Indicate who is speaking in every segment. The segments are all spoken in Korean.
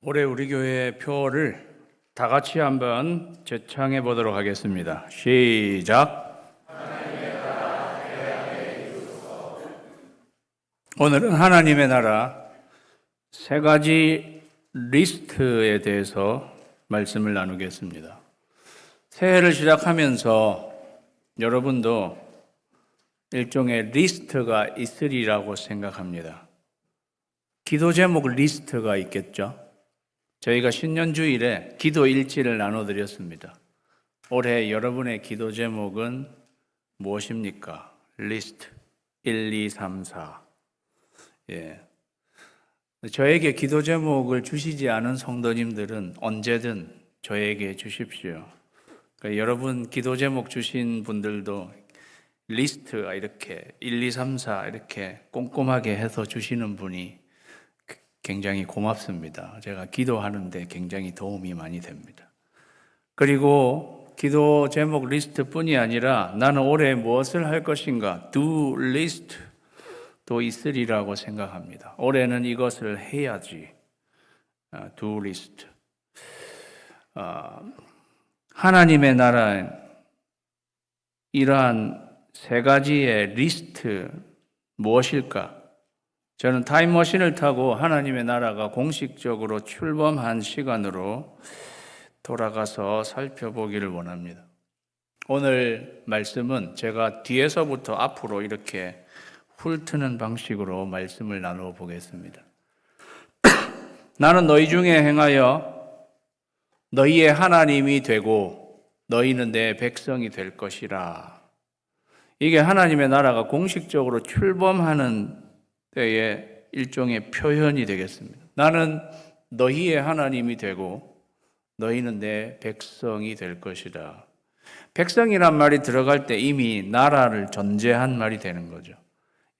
Speaker 1: 올해 우리 교회 표를 다 같이 한번 제창해 보도록 하겠습니다. 시작. 오늘은 하나님의 나라 세 가지 리스트에 대해서 말씀을 나누겠습니다. 새해를 시작하면서 여러분도 일종의 리스트가 있으리라고 생각합니다. 기도 제목 리스트가 있겠죠? 저희가 신년주일에 기도 일지를 나눠드렸습니다. 올해 여러분의 기도 제목은 무엇입니까? 리스트 1, 2, 3, 4. 저에게 기도 제목을 주시지 않은 성도님들은 언제든 저에게 주십시오. 그러니까 여러분 기도 제목 주신 분들도 리스트가 이렇게 1, 2, 3, 4 이렇게 꼼꼼하게 해서 주시는 분이 굉장히 고맙습니다. 제가 기도하는데 굉장히 도움이 많이 됩니다. 그리고 기도 제목 리스트뿐이 아니라 나는 올해 무엇을 할 것인가 do list도 있으리라고 생각합니다. 올해는 이것을 해야지 do list. 하나님의 나라에 이러한 세 가지의 리스트 무엇일까? 저는 타임머신을 타고 하나님의 나라가 공식적으로 출범한 시간으로 돌아가서 살펴보기를 원합니다. 오늘 말씀은 제가 뒤에서부터 앞으로 이렇게 훑는 방식으로 말씀을 나누어 보겠습니다. 나는 너희 중에 행하여 너희의 하나님이 되고 너희는 내 백성이 될 것이라. 이게 하나님의 나라가 공식적으로 출범하는 때의 일종의 표현이 되겠습니다. 나는 너희의 하나님이 되고 너희는 내 백성이 될 것이다. 백성이란 말이 들어갈 때 이미 나라를 전제한 말이 되는 거죠.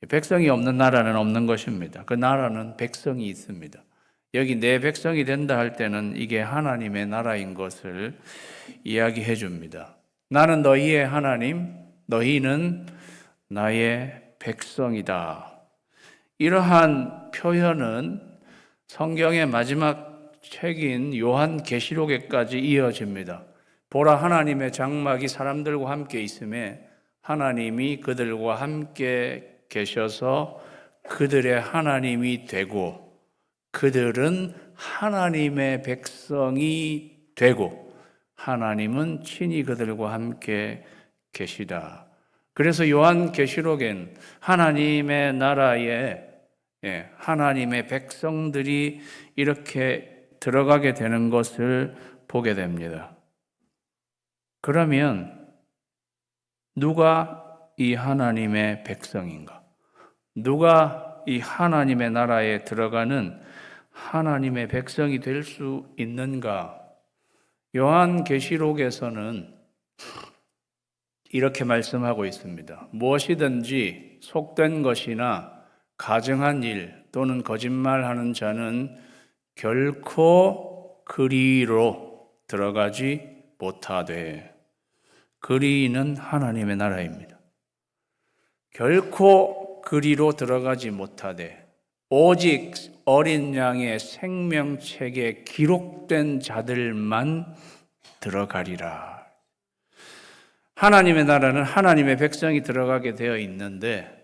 Speaker 1: 백성이 없는 나라는 없는 것입니다. 그 나라는 백성이 있습니다. 여기 내 백성이 된다 할 때는 이게 하나님의 나라인 것을 이야기해 줍니다. 나는 너희의 하나님, 너희는 나의 백성이다. 이러한 표현은 성경의 마지막 책인 요한계시록에까지 이어집니다. 보라, 하나님의 장막이 사람들과 함께 있음에 하나님이 그들과 함께 계셔서 그들의 하나님이 되고 그들은 하나님의 백성이 되고 하나님은 친히 그들과 함께 계시다. 그래서 요한계시록엔 하나님의 나라에 하나님의 백성들이 이렇게 들어가게 되는 것을 보게 됩니다. 그러면 누가 이 하나님의 백성인가? 누가 이 하나님의 나라에 들어가는 하나님의 백성이 될 수 있는가? 요한계시록에서는 이렇게 말씀하고 있습니다. 무엇이든지 속된 것이나 가증한 일 또는 거짓말하는 자는 결코 그리로 들어가지 못하되. 그리는 하나님의 나라입니다. 결코 그리로 들어가지 못하되 오직 어린 양의 생명책에 기록된 자들만 들어가리라. 하나님의 나라는 하나님의 백성이 들어가게 되어 있는데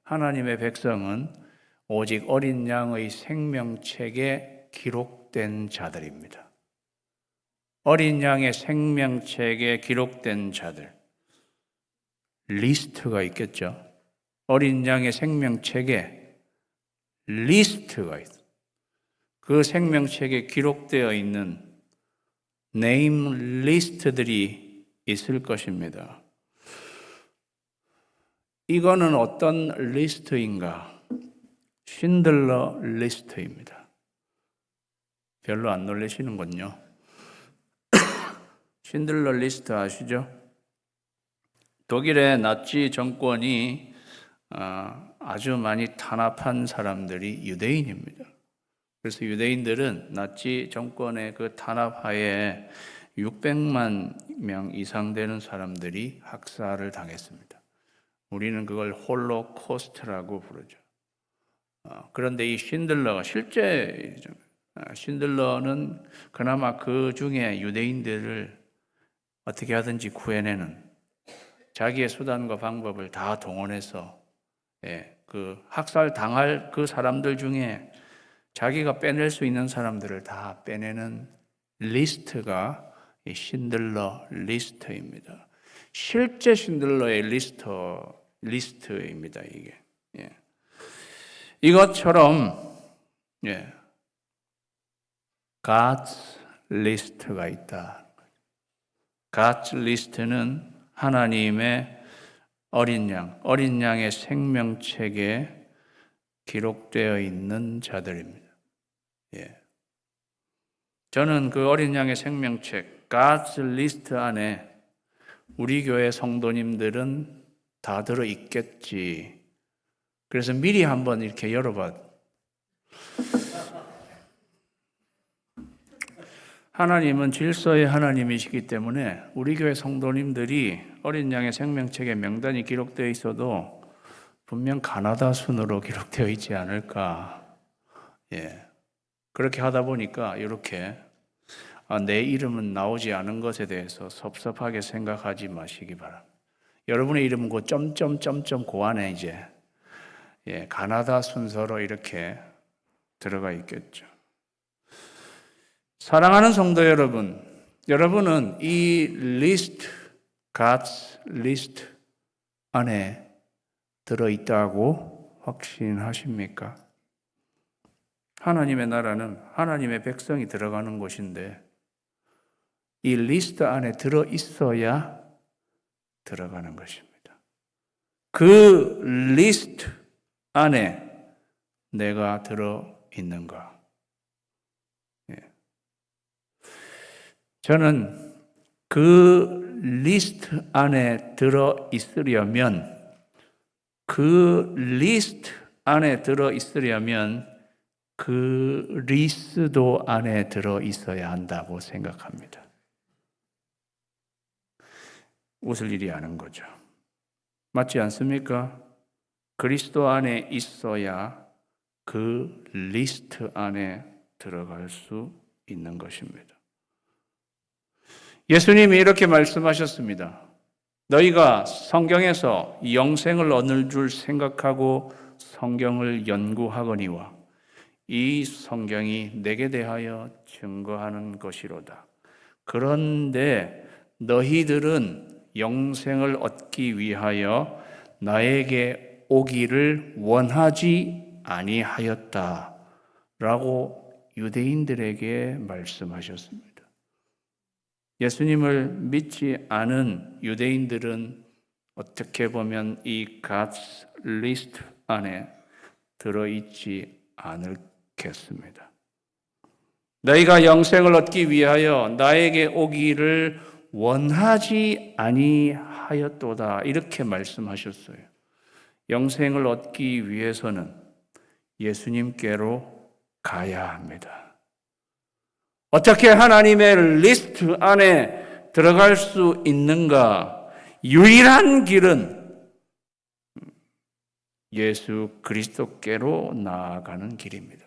Speaker 1: 하나님의 백성은 오직 어린 양의 생명책에 기록된 자들입니다. 어린 양의 생명책에 기록된 자들. 리스트가 있겠죠. 어린 양의 생명책에 리스트가 있어요. 그 생명책에 기록되어 있는 네임 리스트들이 있을 것입니다. 이거는 어떤 리스트인가? 신들러 리스트입니다. 별로 안 놀라시는군요. 신들러 리스트 아시죠? 독일의 나치 정권이 아주 많이 탄압한 사람들이 유대인입니다. 그래서 유대인들은 나치 정권의 그 탄압하에 600만 명 이상 되는 사람들이 학살을 당했습니다. 우리는 그걸 홀로코스트라고 부르죠. 그런데 이 신들러가 실제 신들러는 그나마 그 중에 유대인들을 어떻게 하든지 구해내는 자기의 수단과 방법을 다 동원해서 그 학살 당할 그 사람들 중에 자기가 빼낼 수 있는 사람들을 다 빼내는 리스트가 이 신들러 리스트입니다. 실제 신들러의 리스트입니다. 이게 이것처럼 God's 리스트가 있다. God's 리스트는 하나님의 어린 양의 생명책에 기록되어 있는 자들입니다. 저는 그 어린 양의 생명책, God's 리스트 안에 우리 교회 성도님들은 다 들어 있겠지. 그래서 미리 한번 이렇게 열어봐. 하나님은 질서의 하나님이시기 때문에 우리 교회 성도님들이 어린 양의 생명책에 명단이 기록되어 있어도 분명 가나다 순으로 기록되어 있지 않을까. 그렇게 하다 보니까 이렇게 내 이름은 나오지 않은 것에 대해서 섭섭하게 생각하지 마시기 바랍니다. 여러분의 이름은 그 점점점점 그 안에 이제 가나다 순서로 이렇게 들어가 있겠죠. 사랑하는 성도 여러분, 여러분은 이 리스트, God's 리스트 안에 들어있다고 확신하십니까? 하나님의 나라는 하나님의 백성이 들어가는 곳인데 이 리스트 안에 들어있어야 들어가는 것입니다. 그 리스트 안에 내가 들어있는가? 저는 그 리스트 안에 들어있으려면 그 리스도 안에 들어있어야 한다고 생각합니다. 웃을 일이 아닌 거죠. 맞지 않습니까? 그리스도 안에 있어야 그 리스트 안에 들어갈 수 있는 것입니다. 예수님이 이렇게 말씀하셨습니다. 너희가 성경에서 영생을 얻을 줄 생각하고 성경을 연구하거니와 이 성경이 내게 대하여 증거하는 것이로다. 그런데 너희들은 영생을 얻기 위하여 나에게 오기를 원하지 아니하였다. 라고 유대인들에게 말씀하셨습니다. 예수님을 믿지 않은 유대인들은 어떻게 보면 이 God's list 안에 들어있지 않겠습니다. 너희가 영생을 얻기 위하여 나에게 오기를 원하지 아니하였도다. 이렇게 말씀하셨어요. 영생을 얻기 위해서는 예수님께로 가야 합니다. 어떻게 하나님의 리스트 안에 들어갈 수 있는가? 유일한 길은 예수 그리스도께로 나아가는 길입니다.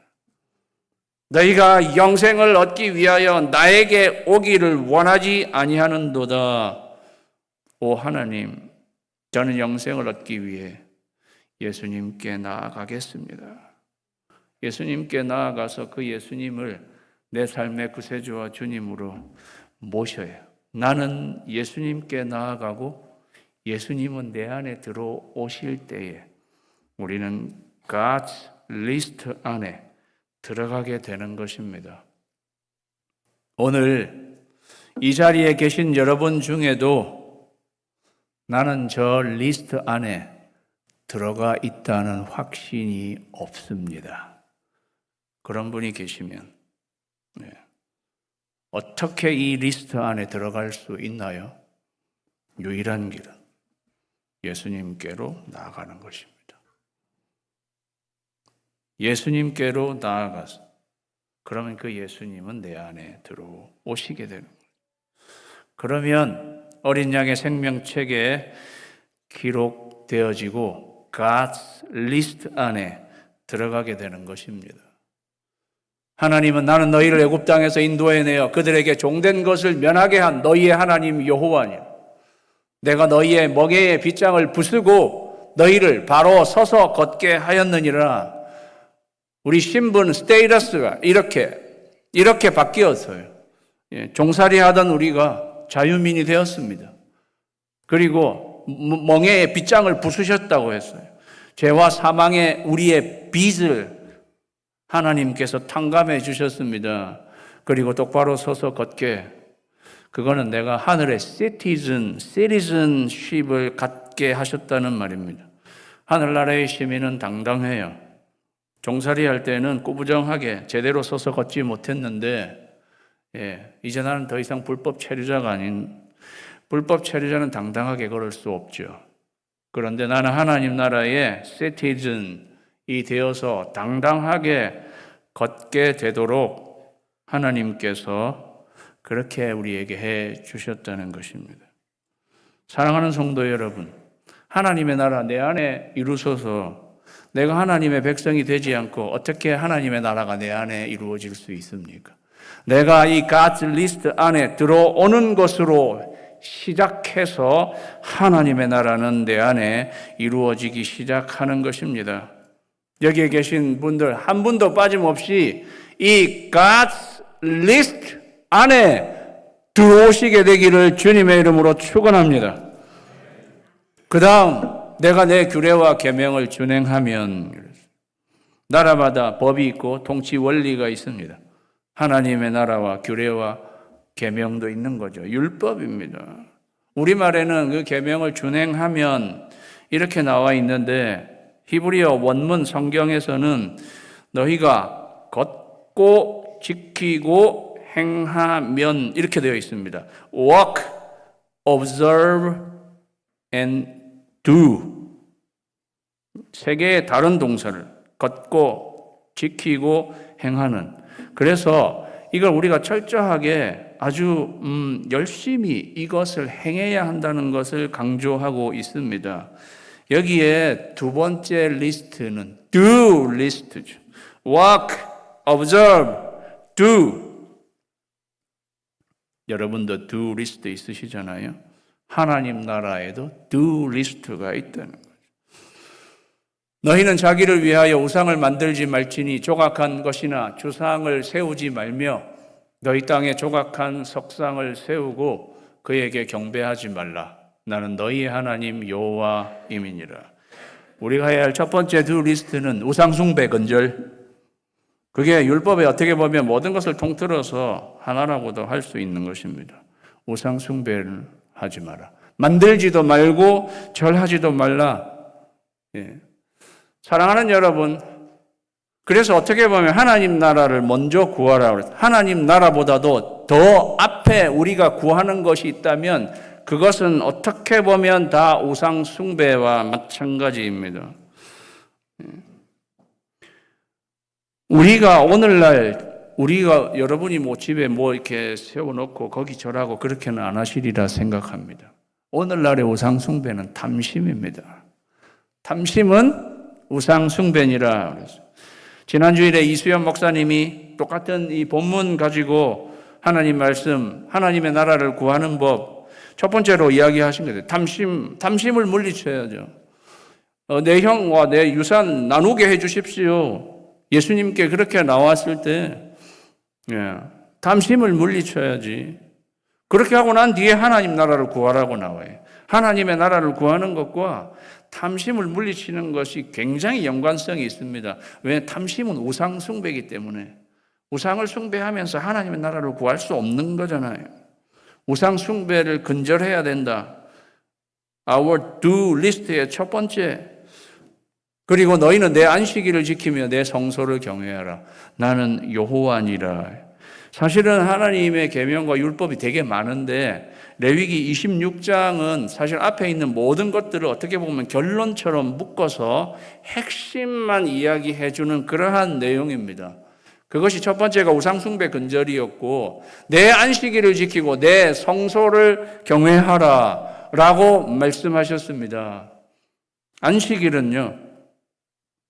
Speaker 1: 너희가 영생을 얻기 위하여 나에게 오기를 원하지 아니하는도다. 오 하나님, 저는 영생을 얻기 위해 예수님께 나아가겠습니다. 예수님께 나아가서 그 예수님을 내 삶의 구세주와 주님으로 모셔요. 나는 예수님께 나아가고 예수님은 내 안에 들어오실 때에 우리는 God's list 안에 들어가게 되는 것입니다. 오늘 이 자리에 계신 여러분 중에도 나는 저 리스트 안에 들어가 있다는 확신이 없습니다. 그런 분이 계시면 어떻게 이 리스트 안에 들어갈 수 있나요? 유일한 길은 예수님께로 나아가는 것입니다. 예수님께로 나아가서 그러면 그 예수님은 내 안에 들어오시게 되는 거예요. 그러면 어린 양의 생명책에 기록되어지고 God's list 안에 들어가게 되는 것입니다. 하나님은 나는 너희를 애굽 땅에서 인도해내어 그들에게 종된 것을 면하게 한 너희의 하나님 여호와니라. 내가 너희의 멍에의 빗장을 부수고 너희를 바로 서서 걷게 하였느니라. 우리 신분 스테이러스가 이렇게 바뀌었어요. 종살이 하던 우리가 자유민이 되었습니다. 그리고 멍에의 빗장을 부수셨다고 했어요. 죄와 사망의 우리의 빚을 하나님께서 탕감해 주셨습니다. 그리고 똑바로 서서 걷게, 그거는 내가 하늘의 citizenship을 갖게 하셨다는 말입니다. 하늘나라의 시민은 당당해요. 종살이 할 때는 꾸부정하게 제대로 서서 걷지 못했는데, 이제 나는 더 이상 불법 체류자가 아닌, 불법 체류자는 당당하게 걸을 수 없죠. 그런데 나는 하나님 나라의 citizen이 되어서 당당하게 걷게 되도록 하나님께서 그렇게 우리에게 해 주셨다는 것입니다. 사랑하는 성도 여러분, 하나님의 나라 내 안에 이루소서. 내가 하나님의 백성이 되지 않고 어떻게 하나님의 나라가 내 안에 이루어질 수 있습니까? 내가 이 God's list 안에 들어오는 것으로 시작해서 하나님의 나라는 내 안에 이루어지기 시작하는 것입니다. 여기에 계신 분들 한 분도 빠짐없이 이 God's list 안에 들어오시게 되기를 주님의 이름으로 축원합니다. 그 다음 내가 내 규례와 계명을 준행하면, 나라마다 법이 있고 통치 원리가 있습니다. 하나님의 나라와 규례와 계명도 있는 거죠. 율법입니다. 우리말에는 그 계명을 준행하면 이렇게 나와 있는데, 히브리어 원문 성경에서는 너희가 걷고 지키고 행하면 이렇게 되어 있습니다. Walk, observe, and do. 세 개의 다른 동사를 걷고 지키고 행하는. 그래서 이걸 우리가 철저하게 아주 열심히 이것을 행해야 한다는 것을 강조하고 있습니다. 여기에 두 번째 리스트는 do 리스트죠. walk, observe, do. 여러분도 do 리스트 있으시잖아요. 하나님 나라에도 do 리스트가 있다는 거죠. 너희는 자기를 위하여 우상을 만들지 말지니 조각한 것이나 주상을 세우지 말며 너희 땅에 조각한 석상을 세우고 그에게 경배하지 말라. 나는 너희의 하나님 여호와임이니라. 우리가 해야 할 첫 번째 do 리스트는 우상 숭배 근절. 그게 율법에 어떻게 보면 모든 것을 통틀어서 하나라고도 할 수 있는 것입니다. 우상 숭배를 하지 마라. 만들지도 말고 절하지도 말라. 사랑하는 여러분, 그래서 어떻게 보면 하나님 나라를 먼저 구하라고 그랬어요. 하나님 나라보다도 더 앞에 우리가 구하는 것이 있다면 그것은 어떻게 보면 다 우상 숭배와 마찬가지입니다. 우리가 오늘날 여러분이 집에 이렇게 세워놓고 거기 절하고 그렇게는 안 하시리라 생각합니다. 오늘날의 우상 숭배는 탐심입니다. 탐심은 우상 숭배니라 그랬어요. 지난주일에 이수연 목사님이 똑같은 이 본문 가지고 하나님 말씀, 하나님의 나라를 구하는 법, 첫 번째로 이야기하신 거예요. 탐심을 물리쳐야죠. 내 형과 내 유산 나누게 해 주십시오. 예수님께 그렇게 나왔을 때 탐심을 물리쳐야지. 그렇게 하고 난 뒤에 하나님 나라를 구하라고 나와요. 하나님의 나라를 구하는 것과 탐심을 물리치는 것이 굉장히 연관성이 있습니다. 왜? 탐심은 우상 숭배이기 때문에. 우상을 숭배하면서 하나님의 나라를 구할 수 없는 거잖아요. 우상 숭배를 근절해야 된다. Our do 리스트의 첫 번째. 그리고 너희는 내 안식일을 지키며 내 성소를 경외하라. 나는 여호와니라. 사실은 하나님의 계명과 율법이 되게 많은데 레위기 26장은 사실 앞에 있는 모든 것들을 어떻게 보면 결론처럼 묶어서 핵심만 이야기해 주는 그러한 내용입니다. 그것이 첫 번째가 우상숭배 근절이었고, 내 안식일을 지키고 내 성소를 경외하라 라고 말씀하셨습니다. 안식일은요,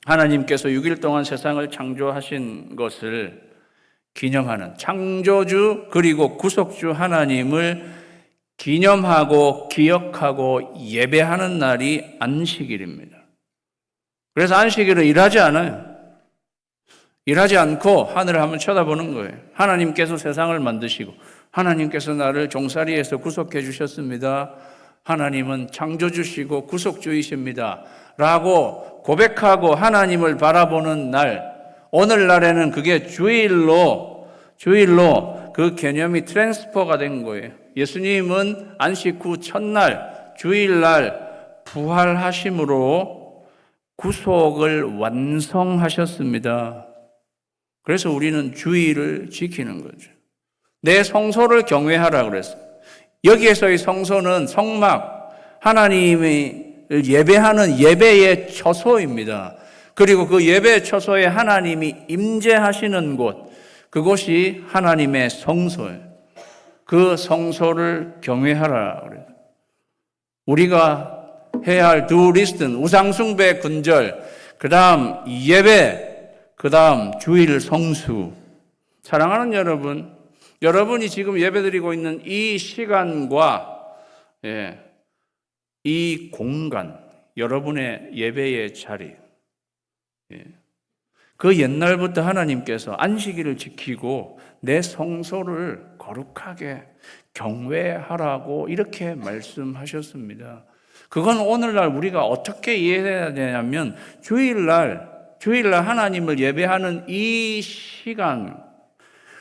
Speaker 1: 하나님께서 6일 동안 세상을 창조하신 것을 기념하는, 창조주 그리고 구속주 하나님을 기념하고 기억하고 예배하는 날이 안식일입니다. 그래서 안식일은 일하지 않아요. 일하지 않고 하늘을 한번 쳐다보는 거예요. 하나님께서 세상을 만드시고 하나님께서 나를 종살이에서 구속해 주셨습니다. 하나님은 창조주시고 구속주이십니다. 라고 고백하고 하나님을 바라보는 날, 오늘날에는 그게 주일로 그 개념이 트랜스퍼가 된 거예요. 예수님은 안식 후 첫날, 주일날 부활하심으로 구속을 완성하셨습니다. 그래서 우리는 주일을 지키는 거죠. 내 성소를 경외하라 그랬어요. 여기에서의 성소는 성막, 하나님을 예배하는 예배의 처소입니다. 그리고 그 예배의 처소에 하나님이 임재하시는 곳, 그곳이 하나님의 성소예요. 그 성소를 경외하라 그래요. 우리가 해야 할 두 리스트는 우상숭배 근절, 그 다음 예배, 그 다음 주일 성수. 사랑하는 여러분, 여러분이 지금 예배드리고 있는 이 시간과 이 공간, 여러분의 예배의 자리, 그 옛날부터 하나님께서 안식일을 지키고 내 성소를 거룩하게 경외하라고 이렇게 말씀하셨습니다. 그건 오늘날 우리가 어떻게 이해해야 되냐면 주일날 하나님을 예배하는 이 시간,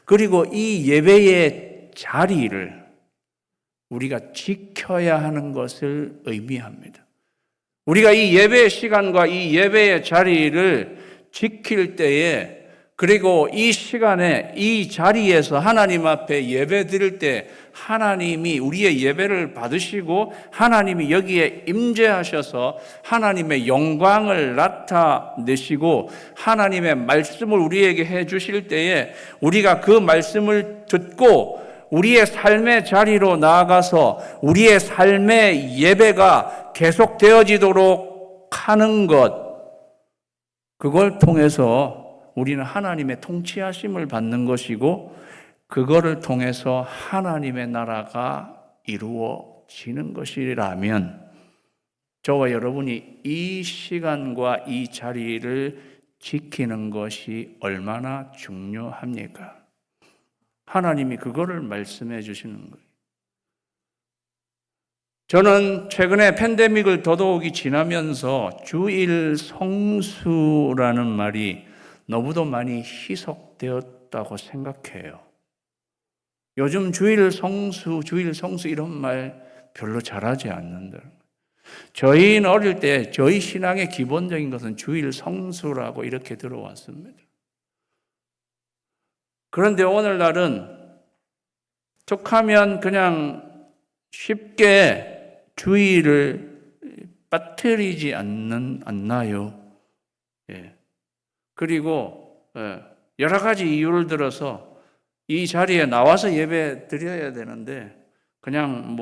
Speaker 1: 그리고 이 예배의 자리를 우리가 지켜야 하는 것을 의미합니다. 우리가 이 예배의 시간과 이 예배의 자리를 지킬 때에, 그리고 이 시간에 이 자리에서 하나님 앞에 예배 드릴 때 하나님이 우리의 예배를 받으시고 하나님이 여기에 임재하셔서 하나님의 영광을 나타내시고 하나님의 말씀을 우리에게 해 주실 때에 우리가 그 말씀을 듣고 우리의 삶의 자리로 나아가서 우리의 삶의 예배가 계속되어지도록 하는 것, 그걸 통해서 우리는 하나님의 통치하심을 받는 것이고 그거를 통해서 하나님의 나라가 이루어지는 것이라면 저와 여러분이 이 시간과 이 자리를 지키는 것이 얼마나 중요합니까? 하나님이 그거를 말씀해 주시는 거예요. 저는 최근에 팬데믹을 더더욱이 지나면서 주일 성수라는 말이 너무도 많이 희석되었다고 생각해요. 요즘 주일 성수 이런 말 별로 잘하지 않는다. 저희는 어릴 때 저희 신앙의 기본적인 것은 주일 성수라고 이렇게 들어왔습니다. 그런데 오늘날은 툭하면 그냥 쉽게 주일을 빠뜨리지 않나요? 예. 그리고 여러 가지 이유를 들어서 이 자리에 나와서 예배 드려야 되는데 그냥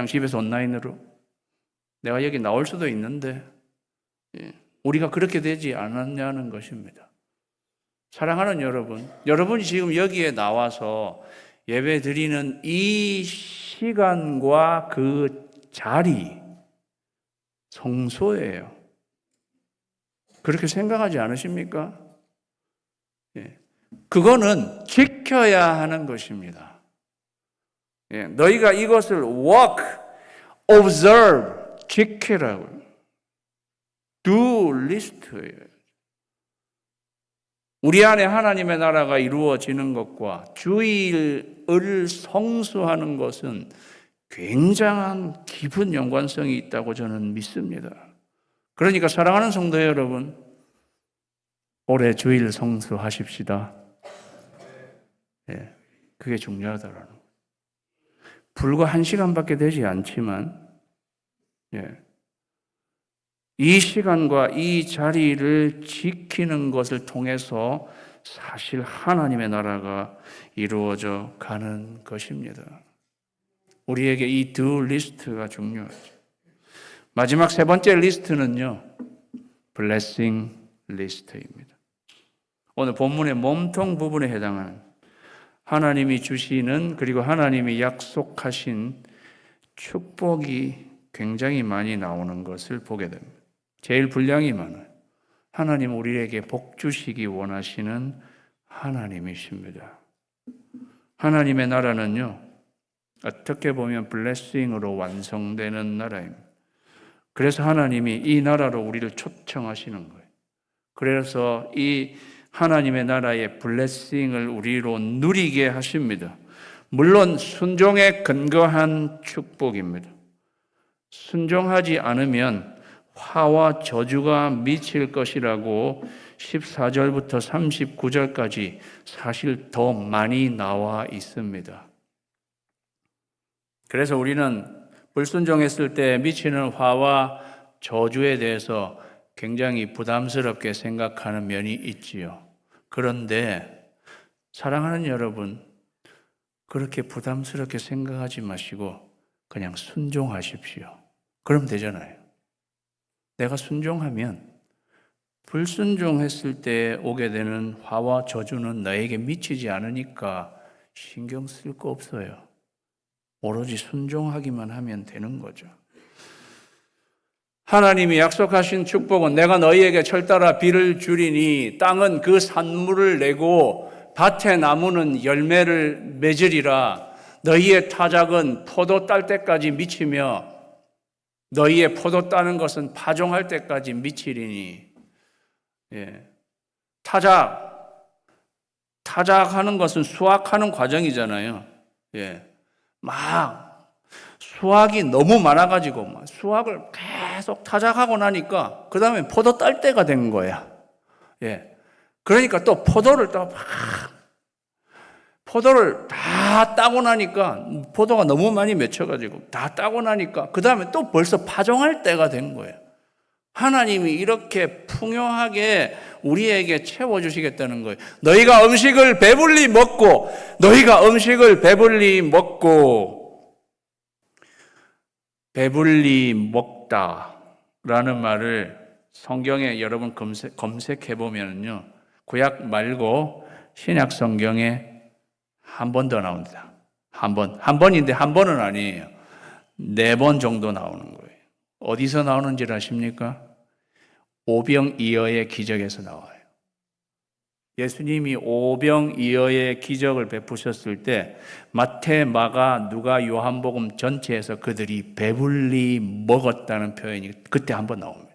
Speaker 1: 집에서 온라인으로 내가 여기 나올 수도 있는데 우리가 그렇게 되지 않았냐는 것입니다. 사랑하는 여러분, 여러분이 지금 여기에 나와서 예배 드리는 이 시간과 그 자리, 성소예요. 그렇게 생각하지 않으십니까? 그거는 지켜야 하는 것입니다. 너희가 이것을 walk, observe, 지키라고요. do list예요. 우리 안에 하나님의 나라가 이루어지는 것과 주일을 성수하는 것은 굉장한 깊은 연관성이 있다고 저는 믿습니다. 그러니까 사랑하는 성도 여러분, 올해 주일 성수하십시다. 그게 중요하다라는 거예요. 불과 1시간밖에 되지 않지만 이 시간과 이 자리를 지키는 것을 통해서 사실 하나님의 나라가 이루어져 가는 것입니다. 우리에게 이 두 리스트가 중요하죠. 마지막 세 번째 리스트는요, 블레싱 리스트입니다. 오늘 본문의 몸통 부분에 해당하는 하나님이 주시는 그리고 하나님이 약속하신 축복이 굉장히 많이 나오는 것을 보게 됩니다. 제일 분량이 많아요. 하나님 우리에게 복 주시기 원하시는 하나님이십니다. 하나님의 나라는요, 어떻게 보면 블레싱으로 완성되는 나라입니다. 그래서 하나님이 이 나라로 우리를 초청하시는 거예요. 그래서 이 하나님의 나라의 블레싱을 우리로 누리게 하십니다. 물론 순종에 근거한 축복입니다. 순종하지 않으면 화와 저주가 미칠 것이라고 14절부터 39절까지 사실 더 많이 나와 있습니다. 그래서 우리는 불순종했을 때 미치는 화와 저주에 대해서 굉장히 부담스럽게 생각하는 면이 있지요. 그런데 사랑하는 여러분, 그렇게 부담스럽게 생각하지 마시고 그냥 순종하십시오. 그럼 되잖아요. 내가 순종하면 불순종했을 때 오게 되는 화와 저주는 나에게 미치지 않으니까 신경 쓸 거 없어요. 오로지 순종하기만 하면 되는 거죠. 하나님이 약속하신 축복은 내가 너희에게 철따라 비를 주리니 땅은 그 산물을 내고 밭의 나무는 열매를 맺으리라. 너희의 타작은 포도 딸 때까지 미치며 너희의 포도 따는 것은 파종할 때까지 미치리니. 예. 타작하는 것은 수확하는 과정이잖아요. 예. 막 수확이 너무 많아가지고 막 수확을 계속 타작하고 나니까 그 다음에 포도 딸 때가 된 거야. 예. 그러니까 또 포도를 다 따고 나니까 포도가 너무 많이 맺혀가지고 다 따고 나니까 그 다음에 또 벌써 파종할 때가 된 거예요. 하나님이 이렇게 풍요하게 우리에게 채워주시겠다는 거예요. 너희가 음식을 배불리 먹고 배불리 먹다라는 말을 성경에 여러분 검색해 보면요, 구약 말고 신약 성경에 한 번 더 나옵니다. 한 번인데 한 번은 아니에요. 4번 정도 나오는 거예요. 어디서 나오는지 아십니까? 오병이어의 기적에서 나와요. 예수님이 오병이어의 기적을 베푸셨을 때 마태, 마가, 누가, 요한복음 전체에서 그들이 배불리 먹었다는 표현이 그때 한 번 나옵니다.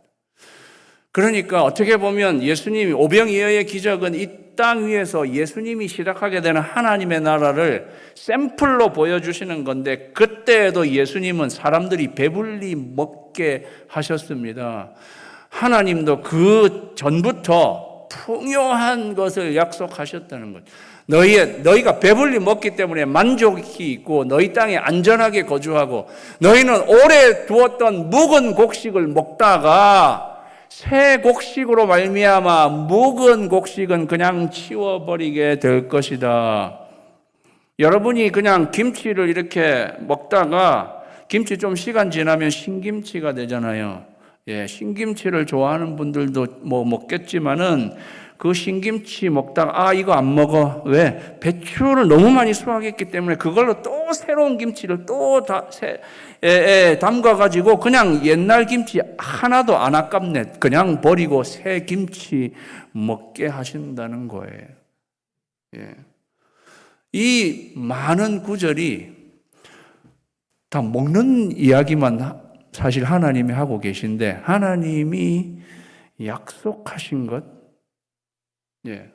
Speaker 1: 그러니까 어떻게 보면 예수님이 오병이어의 기적은 이 땅 위에서 예수님이 시작하게 되는 하나님의 나라를 샘플로 보여주시는 건데 그때에도 예수님은 사람들이 배불리 먹게 하셨습니다. 하나님도 그 전부터 풍요한 것을 약속하셨다는 것. 너희가 배불리 먹기 때문에 만족이 있고 너희 땅에 안전하게 거주하고 너희는 오래 두었던 묵은 곡식을 먹다가 새 곡식으로 말미암아 묵은 곡식은 그냥 치워버리게 될 것이다. 여러분이 그냥 김치를 이렇게 먹다가 김치 좀 시간 지나면 신김치가 되잖아요. 예, 신김치를 좋아하는 분들도 뭐 먹겠지만은 그 신김치 먹다가 이거 안 먹어. 왜? 배추를 너무 많이 수확했기 때문에 그걸로 또 새로운 김치를 또 담가가지고 그냥 옛날 김치 하나도 안 아깝네. 그냥 버리고 새 김치 먹게 하신다는 거예요. 예. 이 많은 구절이 다 먹는 이야기만 사실 하나님이 하고 계신데 하나님이 약속하신 것, 예.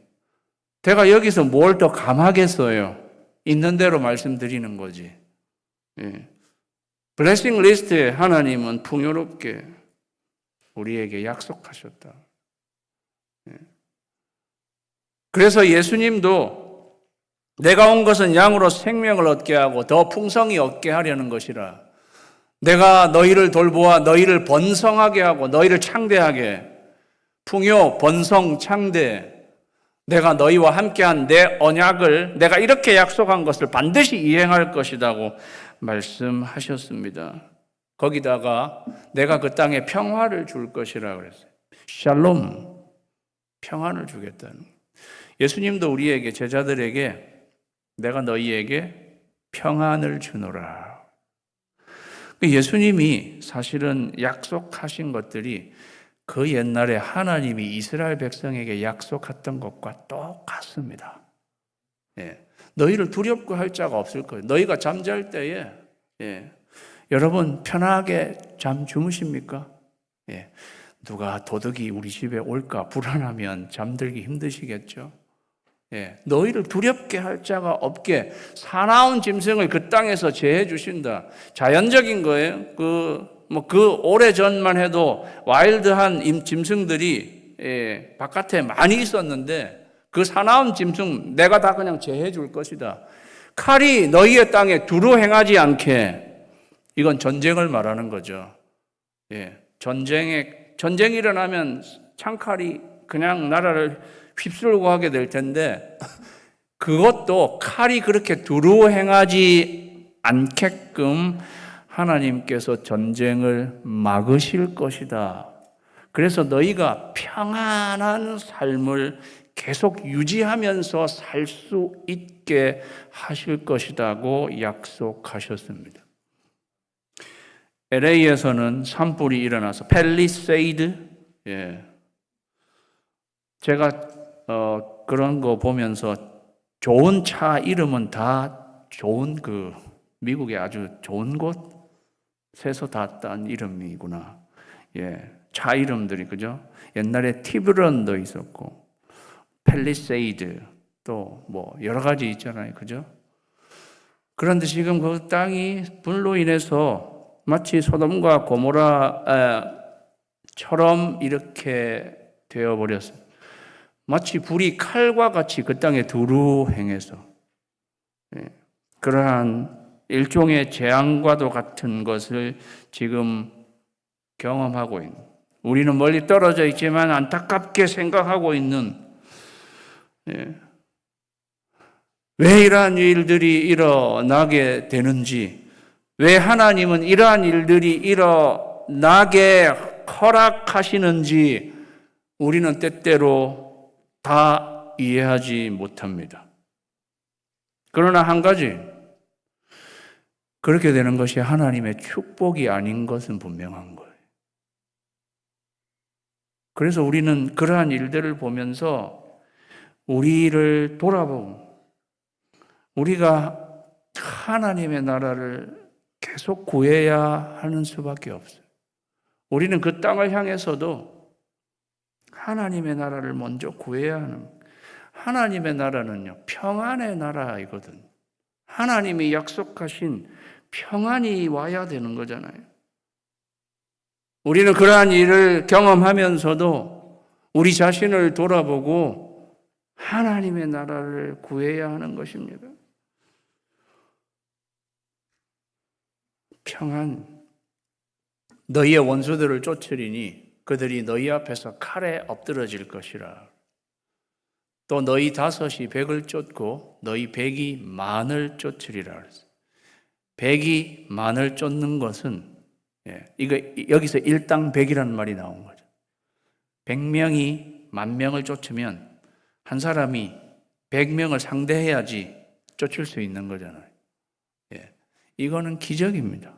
Speaker 1: 제가 여기서 뭘 더 감하겠어요? 있는 대로 말씀드리는 거지. 예. 블레싱 리스트에 하나님은 풍요롭게 우리에게 약속하셨다. 예. 그래서 예수님도 내가 온 것은 양으로 생명을 얻게 하고 더 풍성히 얻게 하려는 것이라. 내가 너희를 돌보아 너희를 번성하게 하고 너희를 창대하게, 풍요, 번성, 창대, 내가 너희와 함께한 내 언약을 내가 이렇게 약속한 것을 반드시 이행할 것이라고 말씀하셨습니다. 거기다가 내가 그 땅에 평화를 줄 것이라고 그랬어요. 샬롬, 평안을 주겠다는. 예수님도 우리에게, 제자들에게 내가 너희에게 평안을 주노라. 예수님이 사실은 약속하신 것들이 그 옛날에 하나님이 이스라엘 백성에게 약속했던 것과 똑같습니다. 너희를 두렵고 할 자가 없을 거예요. 너희가 잠잘 때에 여러분 편하게 잠 주무십니까? 누가 도둑이 우리 집에 올까 불안하면 잠들기 힘드시겠죠? 너희를 두렵게 할 자가 없게 사나운 짐승을 그 땅에서 제해 주신다. 자연적인 거예요. 그 오래전만 해도 와일드한 짐승들이 바깥에 많이 있었는데 그 사나운 짐승 내가 다 그냥 제해 줄 것이다. 칼이 너희의 땅에 두루 행하지 않게. 이건 전쟁을 말하는 거죠. 전쟁이 일어나면 창칼이 그냥 나라를 휩쓸고 하게 될 텐데 그것도 칼이 그렇게 두루 행하지 않게끔 하나님께서 전쟁을 막으실 것이다. 그래서 너희가 평안한 삶을 계속 유지하면서 살 수 있게 하실 것이라고 약속하셨습니다. LA에서는 산불이 일어나서 팰리세이드, 제가 그런 거 보면서 좋은 차 이름은 다 좋은 미국의 아주 좋은 곳에서 다 딴 이름이구나. 차 이름들이 그죠? 옛날에 티브런도 있었고 팰리세이드 또 뭐 여러 가지 있잖아요, 그죠? 그런데 지금 그 땅이 불로 인해서 마치 소돔과 고모라처럼 이렇게 되어버렸어요. 마치 불이 칼과 같이 그 땅에 두루 행해서 그러한 일종의 재앙과도 같은 것을 지금 경험하고 있는, 우리는 멀리 떨어져 있지만 안타깝게 생각하고 있는, 왜 이러한 일들이 일어나게 되는지, 왜 하나님은 이러한 일들이 일어나게 허락하시는지 우리는 때때로 다 이해하지 못합니다. 그러나 한 가지, 그렇게 되는 것이 하나님의 축복이 아닌 것은 분명한 거예요. 그래서 우리는 그러한 일들을 보면서 우리를 돌아보고 우리가 하나님의 나라를 계속 구해야 하는 수밖에 없어요. 우리는 그 땅을 향해서도 하나님의 나라를 먼저 구해야 하는, 하나님의 나라는요, 평안의 나라이거든. 하나님이 약속하신 평안이 와야 되는 거잖아요. 우리는 그러한 일을 경험하면서도 우리 자신을 돌아보고 하나님의 나라를 구해야 하는 것입니다. 평안. 너희의 원수들을 쫓으리니 그들이 너희 앞에서 칼에 엎드러질 것이라. 또 너희 5이 100을 쫓고 너희 100이 만을 쫓으리라. 100이 만을 쫓는 것은, 이거 여기서 일당 100이라는 말이 나온 거죠. 100명이 10,000명을 쫓으면 한 사람이 100명을 상대해야지 쫓을 수 있는 거잖아요. 이거는 기적입니다.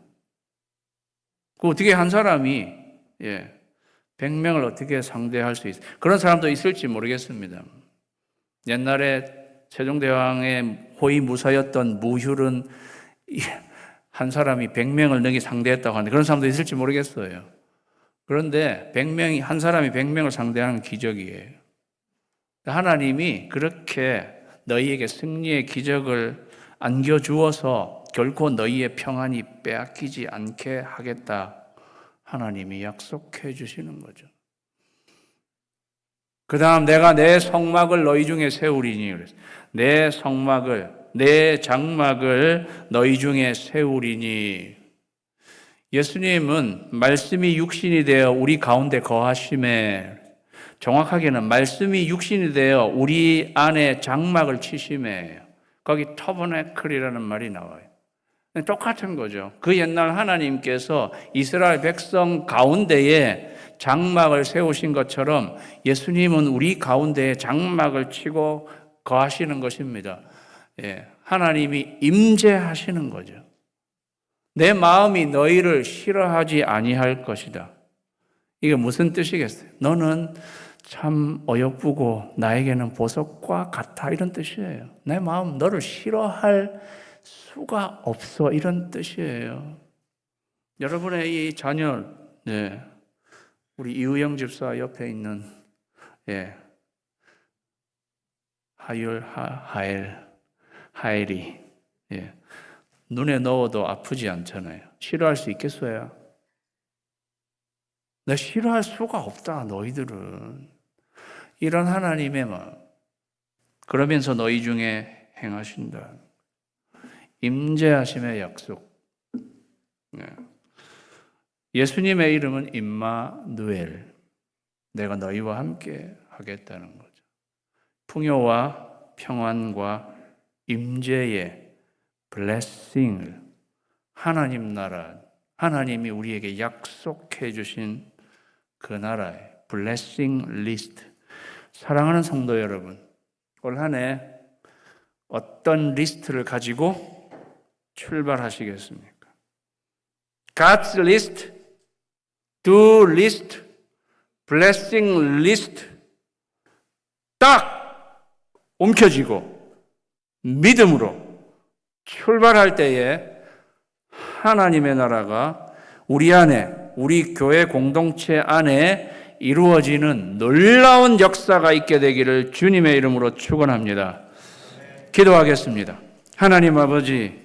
Speaker 1: 어떻게 한 사람이 100명을 어떻게 상대할 수 있어요? 그런 사람도 있을지 모르겠습니다. 옛날에 세종대왕의 호위무사였던 무휴는 한 사람이 100명을 능히 상대했다고 하는데 그런 사람도 있을지 모르겠어요. 그런데 한 사람이 100명을 상대하는 기적이에요. 하나님이 그렇게 너희에게 승리의 기적을 안겨주어서 결코 너희의 평안이 빼앗기지 않게 하겠다. 하나님이 약속해 주시는 거죠. 그 다음 내가 내 성막을 너희 중에 세우리니 그랬어요. 내 성막을, 내 장막을 너희 중에 세우리니. 예수님은 말씀이 육신이 되어 우리 가운데 거하심에, 정확하게는 말씀이 육신이 되어 우리 안에 장막을 치심에, 거기 터버네클이라는 말이 나와요. 똑같은 거죠. 그 옛날 하나님께서 이스라엘 백성 가운데에 장막을 세우신 것처럼 예수님은 우리 가운데에 장막을 치고 거하시는 것입니다. 예, 하나님이 임재하시는 거죠. 내 마음이 너희를 싫어하지 아니할 것이다. 이게 무슨 뜻이겠어요? 너는 참 어여쁘고 나에게는 보석과 같아, 이런 뜻이에요. 내 마음 너를 싫어할 수가 없어, 이런 뜻이에요. 여러분의 이 자녀, 예, 우리 이우영 집사 옆에 있는 하엘이 눈에 넣어도 아프지 않잖아요. 싫어할 수 있겠어요? 나 싫어할 수가 없다, 너희들은. 이런 하나님의 마음. 그러면서 너희 중에 행하신다. 임재하심의 약속. 예수님의 이름은 임마누엘. 내가 너희와 함께 하겠다는 거죠. 풍요와 평안과 임재의 블레싱을, 하나님 나라, 하나님이 우리에게 약속해 주신 그 나라의 블레싱 리스트. 사랑하는 성도 여러분, 올 한 해 어떤 리스트를 가지고 출발하시겠습니까? God's list, do list, blessing list 딱 옮겨지고 믿음으로 출발할 때에 하나님의 나라가 우리 안에, 우리 교회 공동체 안에 이루어지는 놀라운 역사가 있게 되기를 주님의 이름으로 축원합니다. 기도하겠습니다. 하나님 아버지,